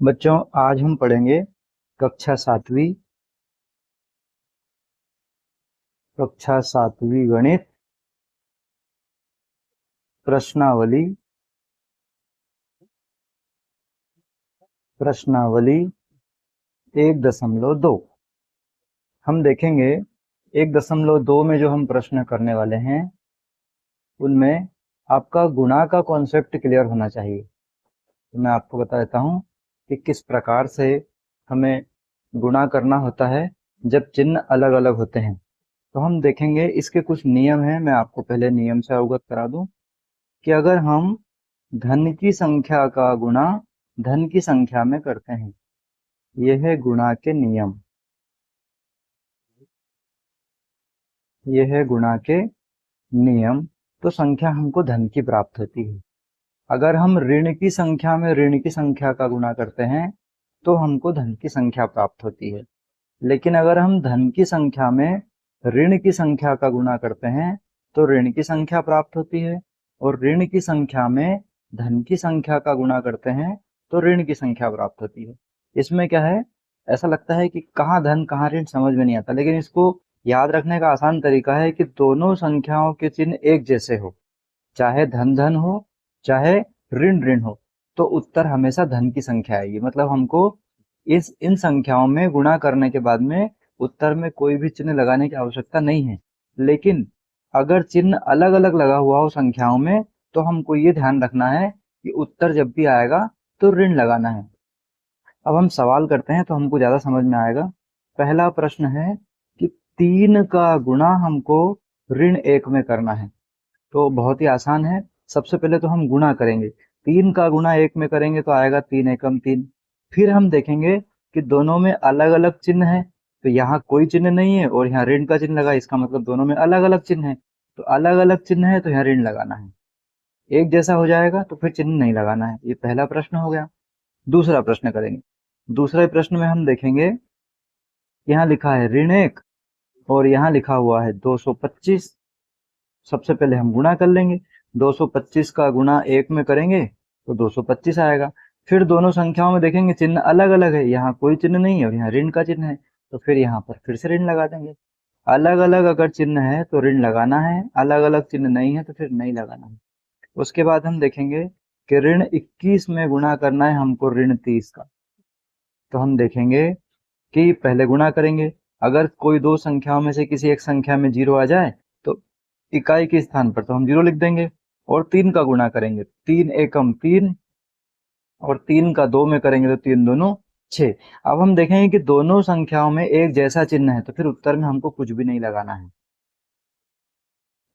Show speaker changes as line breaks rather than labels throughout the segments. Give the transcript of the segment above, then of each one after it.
बच्चों, आज हम पढ़ेंगे कक्षा सातवीं गणित प्रश्नावली 1.2। हम देखेंगे 1.2 में जो हम प्रश्न करने वाले हैं उनमें आपका गुणा का कॉन्सेप्ट क्लियर होना चाहिए। तो मैं आपको बता देता हूं कि किस प्रकार से हमें गुणा करना होता है जब चिन्ह अलग अलग होते हैं। तो हम देखेंगे इसके कुछ नियम हैं। मैं आपको पहले नियम से अवगत करा दूं कि अगर हम धन की संख्या का गुणा धन की संख्या में करते हैं, यह है गुणा के नियम, यह है गुणा के नियम। तो संख्या हमको धन की प्राप्त होती है। अगर हम ऋण की संख्या में ऋण की संख्या का गुणा करते हैं तो हमको धन की संख्या प्राप्त होती है। लेकिन अगर हम धन की संख्या में ऋण की संख्या का गुणा करते हैं तो ऋण की संख्या प्राप्त होती है, और ऋण की संख्या में धन की संख्या का गुणा करते हैं तो ऋण की संख्या प्राप्त होती है। इसमें क्या है, ऐसा लगता है कि कहाँ धन कहाँ ऋण समझ में नहीं आता, लेकिन इसको याद रखने का आसान तरीका है कि दोनों संख्याओं के चिन्ह एक जैसे हो, चाहे धन धन हो चाहे ऋण ऋण हो, तो उत्तर हमेशा धन की संख्या आएगी। मतलब हमको इन संख्याओं में गुणा करने के बाद में उत्तर में कोई भी चिन्ह लगाने की आवश्यकता नहीं है। लेकिन अगर चिन्ह अलग अलग लगा हुआ हो संख्याओं में तो हमको ये ध्यान रखना है कि उत्तर जब भी आएगा तो ऋण लगाना है। अब हम सवाल करते हैं तो हमको ज्यादा समझ में आएगा। पहला प्रश्न है कि 3 का गुणा हमको ऋण 1 में करना है। तो बहुत ही आसान है। सबसे पहले तो हम गुणा करेंगे, 3 का गुणा 1 में करेंगे तो आएगा 3 एकम 3। फिर हम देखेंगे कि दोनों में अलग अलग चिन्ह है, तो यहाँ कोई चिन्ह नहीं है और यहाँ ऋण का चिन्ह लगा, इसका मतलब दोनों में अलग अलग चिन्ह है। तो अलग अलग चिन्ह है तो यहाँ ऋण लगाना है। एक जैसा हो जाएगा तो फिर चिन्ह नहीं लगाना है। ये पहला प्रश्न हो गया। दूसरा प्रश्न करेंगे। दूसरे प्रश्न में हम देखेंगे, यहाँ लिखा है ऋण 1 और यहाँ लिखा हुआ है 225। सबसे पहले हम गुणा कर लेंगे। 225 का गुणा 1 में करेंगे तो 225 आएगा। फिर दोनों संख्याओं में देखेंगे चिन्ह अलग अलग है, यहाँ कोई चिन्ह नहीं है और यहाँ ऋण का चिन्ह है, तो फिर यहाँ पर फिर से ऋण लगा देंगे। अलग अलग अगर चिन्ह है तो ऋण लगाना है, अलग अलग चिन्ह नहीं है तो फिर नहीं लगाना है। उसके बाद हम देखेंगे कि ऋण 21 में गुणा करना है हमको ऋण 30 का। तो हम देखेंगे कि पहले गुणा करेंगे। अगर कोई दो संख्याओं में से किसी एक संख्या में 0 आ जाए तो इकाई के स्थान पर तो हम 0 लिख देंगे, और 3 का गुणा करेंगे, 3 एकम 3, और 3 का 2 में करेंगे तो 3 दूनो 6। अब हम देखेंगे कि दोनों संख्याओं में एक जैसा चिन्ह है तो फिर उत्तर में हमको कुछ भी नहीं लगाना है।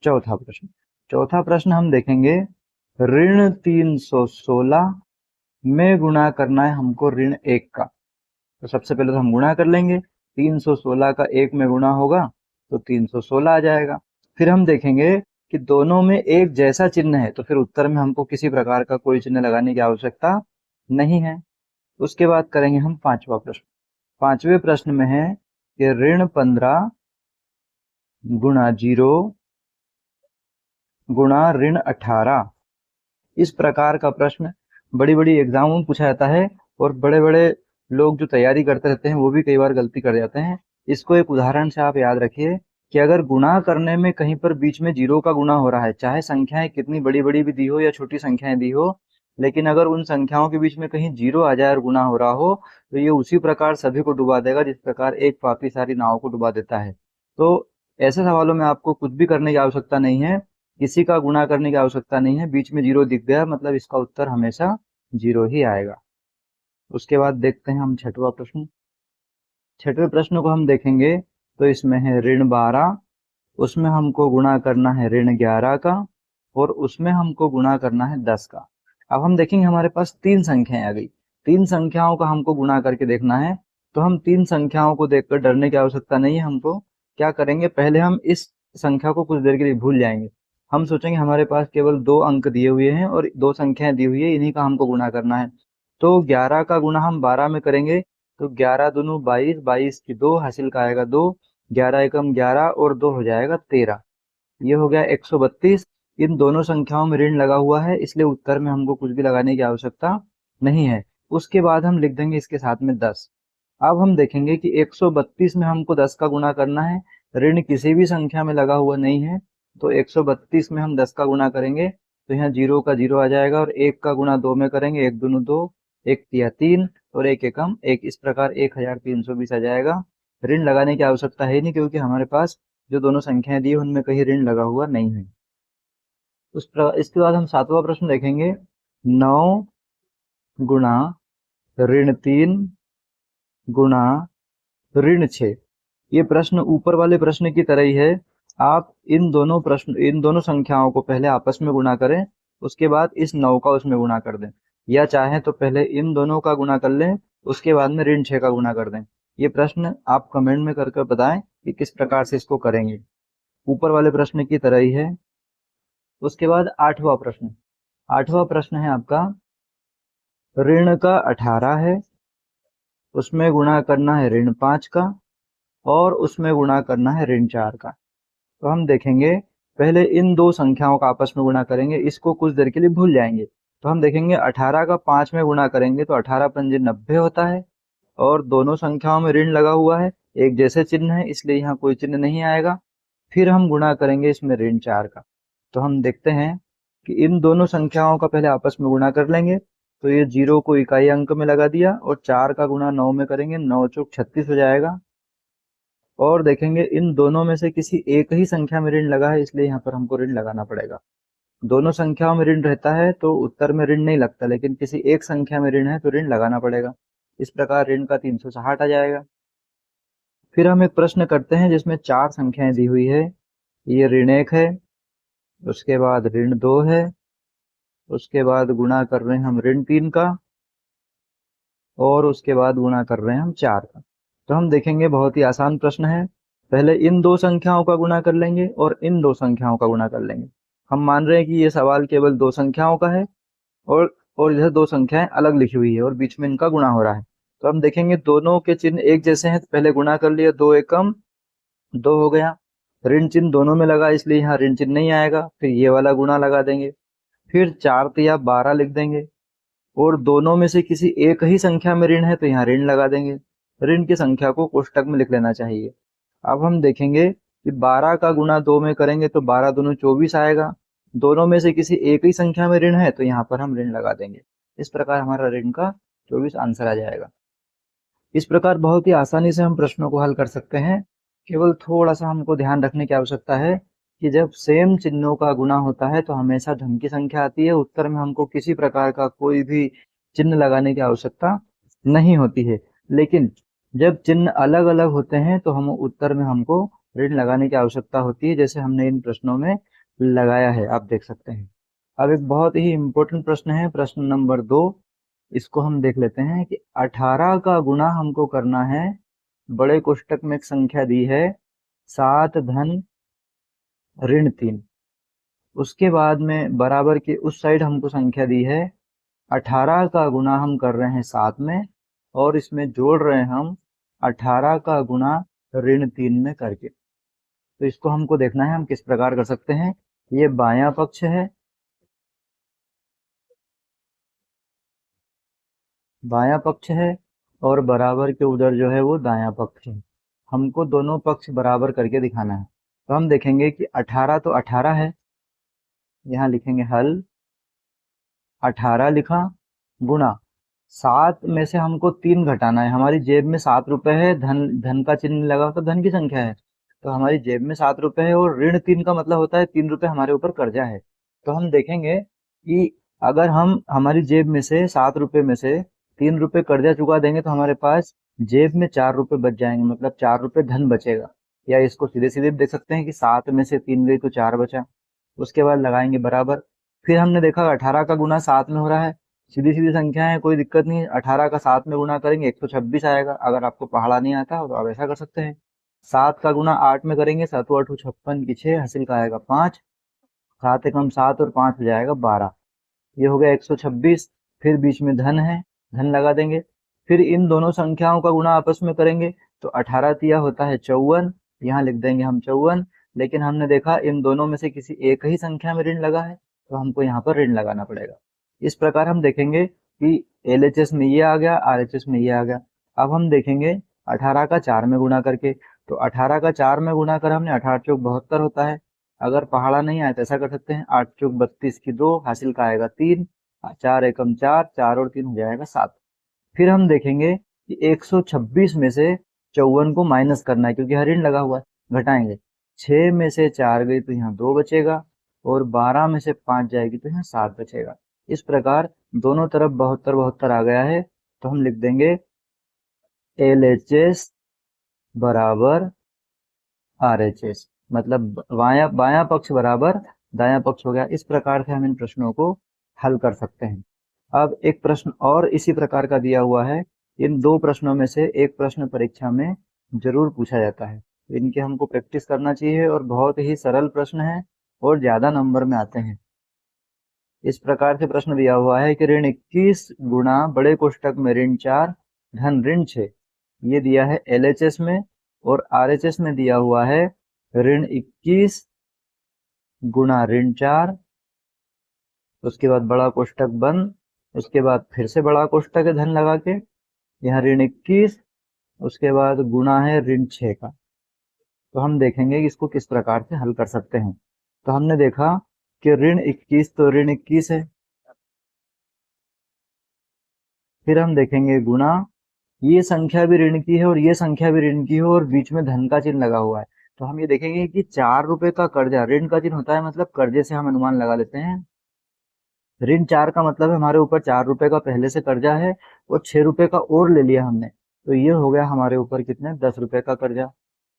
चौथा प्रश्न हम देखेंगे, ऋण 316 में गुणा करना है हमको ऋण 1 का। तो सबसे पहले तो हम गुणा कर लेंगे, 316 का 1 में गुणा होगा तो 316 आ जाएगा। फिर हम देखेंगे कि दोनों में एक जैसा चिन्ह है तो फिर उत्तर में हमको किसी प्रकार का कोई चिन्ह लगाने की आवश्यकता नहीं है। उसके बाद करेंगे हम पांचवा प्रश्न। पांचवें प्रश्न में है कि ऋण 15 गुणा 0 गुणा ऋण 18। इस प्रकार का प्रश्न बड़ी बड़ी एग्जामों में पूछा जाता है, और बड़े बड़े लोग जो तैयारी करते रहते हैं वो भी कई बार गलती कर जाते हैं। इसको एक उदाहरण से आप याद रखिए कि अगर गुणा करने में कहीं पर बीच में 0 का गुणा हो रहा है, चाहे संख्याएं कितनी बड़ी बड़ी भी दी हो या छोटी संख्याएं दी हो, लेकिन अगर उन संख्याओं के बीच में कहीं 0 आ जाए और गुणा हो रहा हो तो ये उसी प्रकार सभी को डुबा देगा जिस प्रकार एक पापी सारी नाव को डुबा देता है। तो ऐसे सवालों में आपको कुछ भी करने की आवश्यकता नहीं है, किसी का गुणा करने की आवश्यकता नहीं है। बीच में 0 दिख गया मतलब इसका उत्तर हमेशा 0 ही आएगा। उसके बाद देखते हैं हम छठवां प्रश्न। छठवें प्रश्न को हम देखेंगे तो इसमें है ऋण 12, उसमें हमको गुणा करना है ऋण 11 का, और उसमें हमको गुणा करना है 10 का। अब हम देखेंगे हमारे पास 3 संख्याएं आ गई, 3 संख्याओं का हमको गुणा करके देखना है। तो हम 3 संख्याओं को देखकर डरने की आवश्यकता नहीं है। हमको क्या करेंगे, पहले हम इस संख्या को कुछ देर के लिए भूल जाएंगे। हम सोचेंगे हमारे पास केवल 2 अंक दिए हुए हैं और 2 संख्याएं दी हुई है, इन्हीं का हमको गुणा करना है। तो 11 का गुणा हम 12 में करेंगे तो 11 दूनी 22, 22 की 2, हासिल का आएगा 2, 11 एकम 11 और 2 हो जाएगा 13। ये हो गया 132। इन दोनों संख्याओं में ऋण लगा हुआ है इसलिए उत्तर में हमको कुछ भी लगाने की आवश्यकता नहीं है। उसके बाद हम लिख देंगे इसके साथ में 10। अब हम देखेंगे कि 132 में हमको 10 का गुणा करना है, ऋण किसी भी संख्या में लगा हुआ नहीं है, तो 132 में हम 10 का गुणा करेंगे तो यहाँ 0 का 0 आ जाएगा, और 1 का गुणा 2 में करेंगे, 1 दूनी 2, 1 तिया 3 और 1 एकम 1, इस प्रकार 1320 आ जाएगा। ऋण लगाने की आवश्यकता है नहीं, क्योंकि हमारे पास जो दोनों संख्याएं दी उनमें कहीं ऋण लगा हुआ नहीं है। इसके बाद हम 7वां प्रश्न देखेंगे, 9 गुणा ऋण 3 गुणा ऋण 6। ये प्रश्न ऊपर वाले प्रश्न की तरह ही है। आप इन दोनों संख्याओं को पहले आपस में गुणा करें, उसके बाद इस 9 का उसमें गुणा कर दें, या चाहे तो पहले इन दोनों का गुणा कर लें, उसके बाद में ऋण 6 का गुणा कर दें। ये प्रश्न आप कमेंट में करके बताएं कि किस प्रकार से इसको करेंगे, ऊपर वाले प्रश्न की तरह ही है। उसके बाद 8वां प्रश्न। 8वां प्रश्न है आपका, ऋण का 18 है, उसमें गुणा करना है ऋण 5 का, और उसमें गुणा करना है ऋण 4 का। तो हम देखेंगे, पहले इन दो संख्याओं का आपस में गुणा करेंगे, इसको कुछ देर के लिए भूल जाएंगे। तो हम देखेंगे 18 का 5 में गुणा करेंगे तो 18 पंजे 90 होता है, और दोनों संख्याओं में ऋण लगा हुआ है, एक जैसे चिन्ह है, इसलिए यहाँ कोई चिन्ह नहीं आएगा। फिर हम गुणा करेंगे इसमें ऋण 4 का। तो हम देखते हैं कि इन दोनों संख्याओं का पहले आपस में गुणा कर लेंगे, तो ये 0 को इकाई अंक में लगा दिया, और 4 का गुणा 9 में करेंगे, 9 चौक 36 हो जाएगा। और देखेंगे इन दोनों में से किसी एक ही संख्या में ऋण लगा है, इसलिए यहाँ पर हमको ऋण लगाना पड़ेगा। दोनों संख्याओं में ऋण रहता है तो उत्तर में ऋण नहीं लगता, लेकिन किसी एक संख्या में ऋण है तो ऋण लगाना पड़ेगा। इस प्रकार ऋण का 360 आ जाएगा। फिर हम एक प्रश्न करते हैं जिसमें 4 संख्याएं दी हुई है। ये ऋण 1 है, उसके बाद ऋण 2 है, उसके बाद गुणा कर रहे हैं हम ऋण 3 का, और उसके बाद गुणा कर रहे हैं हम 4 का। तो हम देखेंगे बहुत ही आसान प्रश्न है। पहले इन दो संख्याओं का गुणा कर लेंगे और इन दो संख्याओं का गुणा कर लेंगे। हम मान रहे हैं कि ये सवाल केवल दो संख्याओं का है, और इधर दो संख्याएं अलग लिखी हुई है और बीच में इनका गुणा हो रहा है। तो हम देखेंगे दोनों के चिन्ह एक जैसे हैं, तो पहले गुणा कर लिया, 2 एकम 2 हो गया। ऋण चिन्ह दोनों में लगा, इसलिए यहाँ ऋण चिन्ह नहीं आएगा, फिर ये वाला गुणा लगा देंगे, फिर 4 तिया 12 लिख देंगे, और दोनों में से किसी एक ही संख्या में ऋण है तो यहाँ ऋण लगा देंगे। ऋण की संख्या को कोष्टक में लिख लेना चाहिए। अब हम देखेंगे कि 12 का गुणा 2 में करेंगे तो 12 दूनी 24 आएगा। दोनों में से किसी एक ही संख्या में ऋण है तो यहाँ पर हम ऋण लगा देंगे। इस प्रकार हमारा ऋण का 24 आंसर आ जाएगा। इस प्रकार बहुत ही आसानी से हम प्रश्नों को हल कर सकते हैं। केवल थोड़ा सा हमको ध्यान रखने की आवश्यकता है कि जब सेम चिन्हों का गुणा होता है तो हमेशा धन की संख्या आती है, उत्तर में हमको किसी प्रकार का कोई भी चिन्ह लगाने की आवश्यकता नहीं होती है। लेकिन जब चिन्ह अलग अलग होते हैं तो हम उत्तर में हमको ऋण लगाने की आवश्यकता होती है, जैसे हमने इन प्रश्नों में लगाया है, आप देख सकते हैं। अब एक बहुत ही इम्पोर्टेंट प्रश्न है, प्रश्न नंबर 2। इसको हम देख लेते हैं कि 18 का गुणा हमको करना है, बड़े कोष्टक में एक संख्या दी है 7 धन ऋण 3। उसके बाद में बराबर के उस साइड हमको संख्या दी है 18 का गुणा हम कर रहे हैं 7 में, और इसमें जोड़ रहे हैं हम 18 का गुणा ऋण 3 में करके। तो इसको हमको देखना है हम किस प्रकार कर सकते हैं। ये बायां पक्ष है, बायां पक्ष है, और बराबर के उधर जो है वो दायां पक्ष है। हमको दोनों पक्ष बराबर करके दिखाना है। तो हम देखेंगे कि 18 तो 18 है, यहाँ लिखेंगे हल, 18 लिखा, गुणा 7 में से हमको 3 घटाना है। हमारी जेब में 7 रुपए है, धन का चिन्ह लगा तो धन की संख्या है, तो हमारी जेब में 7 रुपए है, और ऋण 3 का मतलब होता है 3 रुपए हमारे ऊपर कर्जा है। तो हम देखेंगे कि अगर हम हमारी जेब में से 7 रुपए में से 3 रुपए कर्जा चुका देंगे तो हमारे पास जेब में 4 रुपए बच जाएंगे, मतलब 4 रुपए धन बचेगा। या इसको सीधे सीधे देख सकते हैं कि 7 में से 3 गई तो 4 बचा। उसके बाद लगाएंगे बराबर। फिर हमने देखा 18 का गुना 7 में हो रहा है, सीधी सीधी संख्या है, कोई दिक्कत नहीं है। 18 का 7 में गुना करेंगे 126 आएगा। अगर आपको पहाड़ा नहीं आता हो तो आप ऐसा कर सकते हैं, 7 का गुना 8 में करेंगे, 7 8 56 की 6, हासिल का आएगा 5, 7 एकम 7 और 5 हो जाएगा 12। ये हो गया 126। फिर बीच में धन है, धन लगा देंगे। फिर इन दोनों संख्याओं का गुणा आपस में करेंगे तो 18 तिया होता है 54, यहाँ लिख देंगे हम 54। लेकिन हमने देखा इन दोनों में से किसी एक ही संख्या में ऋण लगा है, तो हमको यहाँ पर ऋण लगाना पड़ेगा। इस प्रकार हम देखेंगे कि LHS में ये आ गया, RHS में ये आ गया। अब हम देखेंगे 18 का 4 में गुणा करके, तो 18 का 4 में गुणा कर हमने 18 चौक 72 होता है। अगर पहाड़ा नहीं आए तो ऐसा कर सकते हैं, 8 चौक 32 की 2, हासिल का आएगा 3, 4 एकम 4, 4 और 3 हो जाएगा 7। फिर हम देखेंगे कि 126 में से 54 को माइनस करना है क्योंकि यहाँ ऋण लगा हुआ है, घटाएंगे। 6 में से 4 गई तो यहाँ 2 बचेगा, और 12 में से 5 जाएगी तो यहाँ 7 बचेगा। इस प्रकार दोनों तरफ 72 72 आ गया है, तो हम लिख देंगे LHS बराबर RHS, मतलब बायां पक्ष बराबर दायां पक्ष हो गया। इस प्रकार से हम इन प्रश्नों को हल कर सकते हैं। अब एक प्रश्न और इसी प्रकार का दिया हुआ है। इन दो प्रश्नों में से एक प्रश्न परीक्षा में जरूर पूछा जाता है, इनके हमको प्रैक्टिस करना चाहिए, और बहुत ही सरल प्रश्न है और ज्यादा नंबर में आते हैं। इस प्रकार से प्रश्न दिया हुआ है कि ऋण 21 गुणा बड़े कोष्टक में ऋण 4 धन ऋण 6, ये दिया है LHS में, और RHS में दिया हुआ है ऋण 21 गुणा ऋण 4, उसके बाद बड़ा कोष्टक बंद, उसके बाद फिर से बड़ा कोष्टक है धन लगा के, यहाँ ऋण 21, उसके बाद गुणा है ऋण 6 का। तो हम देखेंगे कि इसको किस प्रकार से हल कर सकते हैं। तो हमने देखा कि ऋण 21 तो ऋण 21 है, फिर हम देखेंगे गुणा, ये संख्या भी ऋण की है और ये संख्या भी ऋण की है, और बीच में धन का चिन्ह लगा हुआ है। तो हम ये देखेंगे कि 4 रुपए का कर्जा, ऋण का चिन्ह होता है मतलब कर्जे से हम अनुमान लगा लेते हैं। ऋण 4 का मतलब है हमारे ऊपर 4 रुपए का पहले से कर्जा है, और 6 रुपए का और ले लिया हमने, तो ये हो गया हमारे ऊपर कितने, 10 रुपए का कर्जा।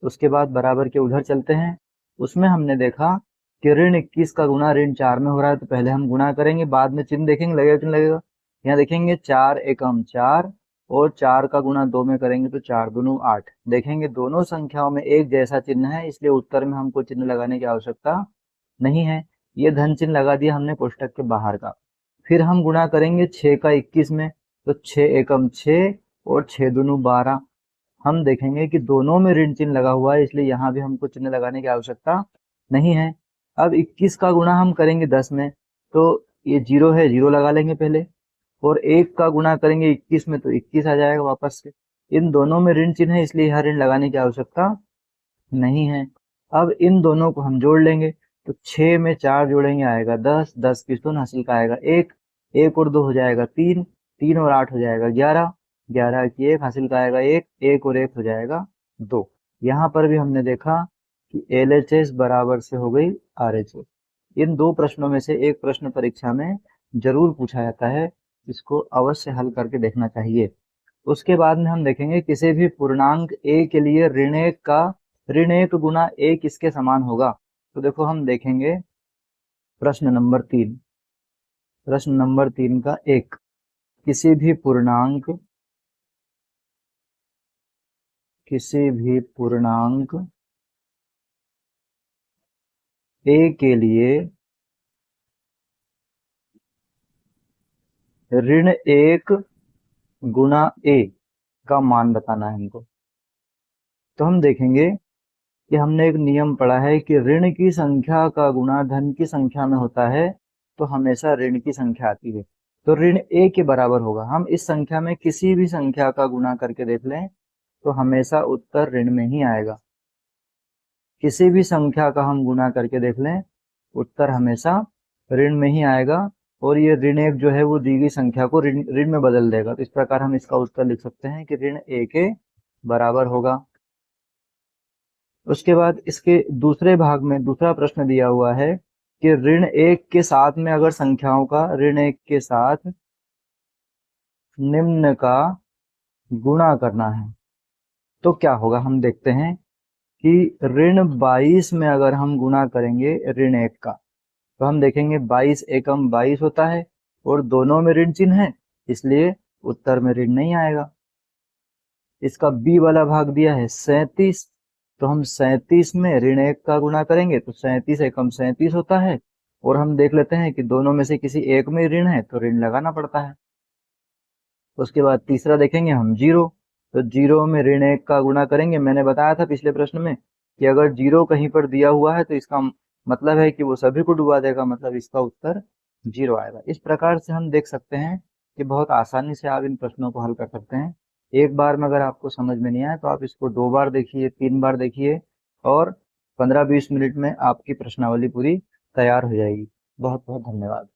उसके बाद बराबर के उधर चलते हैं, उसमें हमने देखा कि ऋण 21 का गुणा ऋण 4 में हो रहा है, तो पहले हम गुणा करेंगे, बाद में चिन्ह देखेंगे लगेगा कि नहीं लगेगा। यहाँ देखेंगे 4 एकम 4, और 4 का गुणा 2 में करेंगे तो 4 दूनी 8। देखेंगे दोनों संख्याओं में एक जैसा चिन्ह है, इसलिए उत्तर में हमको चिन्ह लगाने की आवश्यकता नहीं है। ये धन चिन्ह लगा दिया हमने कोष्टक के बाहर का। फिर हम गुणा करेंगे 6 का 21 में, तो 6 एकम 6 और 6 दूनी 12। हम देखेंगे कि दोनों में ऋण चिन्ह लगा हुआ है, इसलिए यहाँ भी हमको चिन्ह लगाने की आवश्यकता नहीं है। अब 21 का गुणा हम करेंगे 10 में, तो ये 0 है, 0 लगा लेंगे पहले, और 1 का गुणा करेंगे 21 में तो 21 आ जाएगा वापस से। इन दोनों में ऋण चिन्ह है, इसलिए यहाँ ऋण लगाने की आवश्यकता नहीं है। अब इन दोनों को हम जोड़ लेंगे, तो 6 में 4 जोड़ेंगे आएगा 10, 10 की शून्य हासिल का आएगा 1, 1 और 2 हो जाएगा 3, 3 और 8 हो जाएगा 11, 11 की 1 हासिल का आएगा 1, 1 और 1 हो जाएगा 2। यहाँ पर भी हमने देखा कि LHS बराबर से हो गई RHS। इन दो प्रश्नों में से एक प्रश्न परीक्षा में जरूर पूछा जाता है, इसको अवश्य हल करके देखना चाहिए। उसके बाद में हम देखेंगे किसी भी पूर्णांक a के लिए ऋण 1 गुना a किसके समान होगा। तो देखो हम देखेंगे प्रश्न नंबर 3, प्रश्न नंबर 3 का 1, किसी भी पूर्णांक a के लिए ऋण 1 गुना a का मान बताना है हमको। तो हम देखेंगे कि हमने एक नियम पढ़ा है कि ऋण की संख्या का गुणा धन की संख्या में होता है, तो हमेशा ऋण की संख्या आती है, तो ऋण a के बराबर होगा। हम इस संख्या में किसी भी संख्या का गुणा करके देख लें तो हमेशा उत्तर ऋण में ही आएगा। किसी भी संख्या का हम गुणा करके देख लें, उत्तर हमेशा ऋण में ही आएगा, और ये ऋण 1 जो है वो दी गई संख्या को ऋण में बदल देगा। तो इस प्रकार हम इसका उत्तर लिख सकते हैं कि ऋण a के बराबर होगा। उसके बाद इसके दूसरे भाग में दूसरा प्रश्न दिया हुआ है कि ऋण 1 के साथ में अगर संख्याओं का ऋण 1 के साथ निम्न का गुणा करना है तो क्या होगा। हम देखते हैं कि ऋण 22 में अगर हम गुणा करेंगे ऋण 1 का, तो हम देखेंगे 22 एकम 22 होता है, और दोनों में ऋण चिन्ह है, इसलिए उत्तर में ऋण नहीं आएगा। इसका b वाला भाग दिया है 37, तो हम 37 में ऋण 1 का गुणा करेंगे तो 37 एकम 37 होता है, और हम देख लेते हैं कि दोनों में से किसी एक में ऋण है तो ऋण लगाना पड़ता है। उसके बाद तीसरा देखेंगे हम 0, तो 0 में ऋण 1 का गुणा करेंगे। मैंने बताया था पिछले प्रश्न में कि अगर 0 कहीं पर दिया हुआ है तो इसका मतलब है कि वो सभी को डुबा देगा, मतलब इसका उत्तर 0 आएगा। इस प्रकार से हम देख सकते हैं कि बहुत आसानी से आप इन प्रश्नों को हल कर सकते हैं। एक बार में अगर आपको समझ में नहीं आए तो आप इसको 2 बार देखिए, 3 बार देखिए और 15-20 मिनट में आपकी प्रश्नावली पूरी तैयार हो जाएगी। बहुत बहुत धन्यवाद।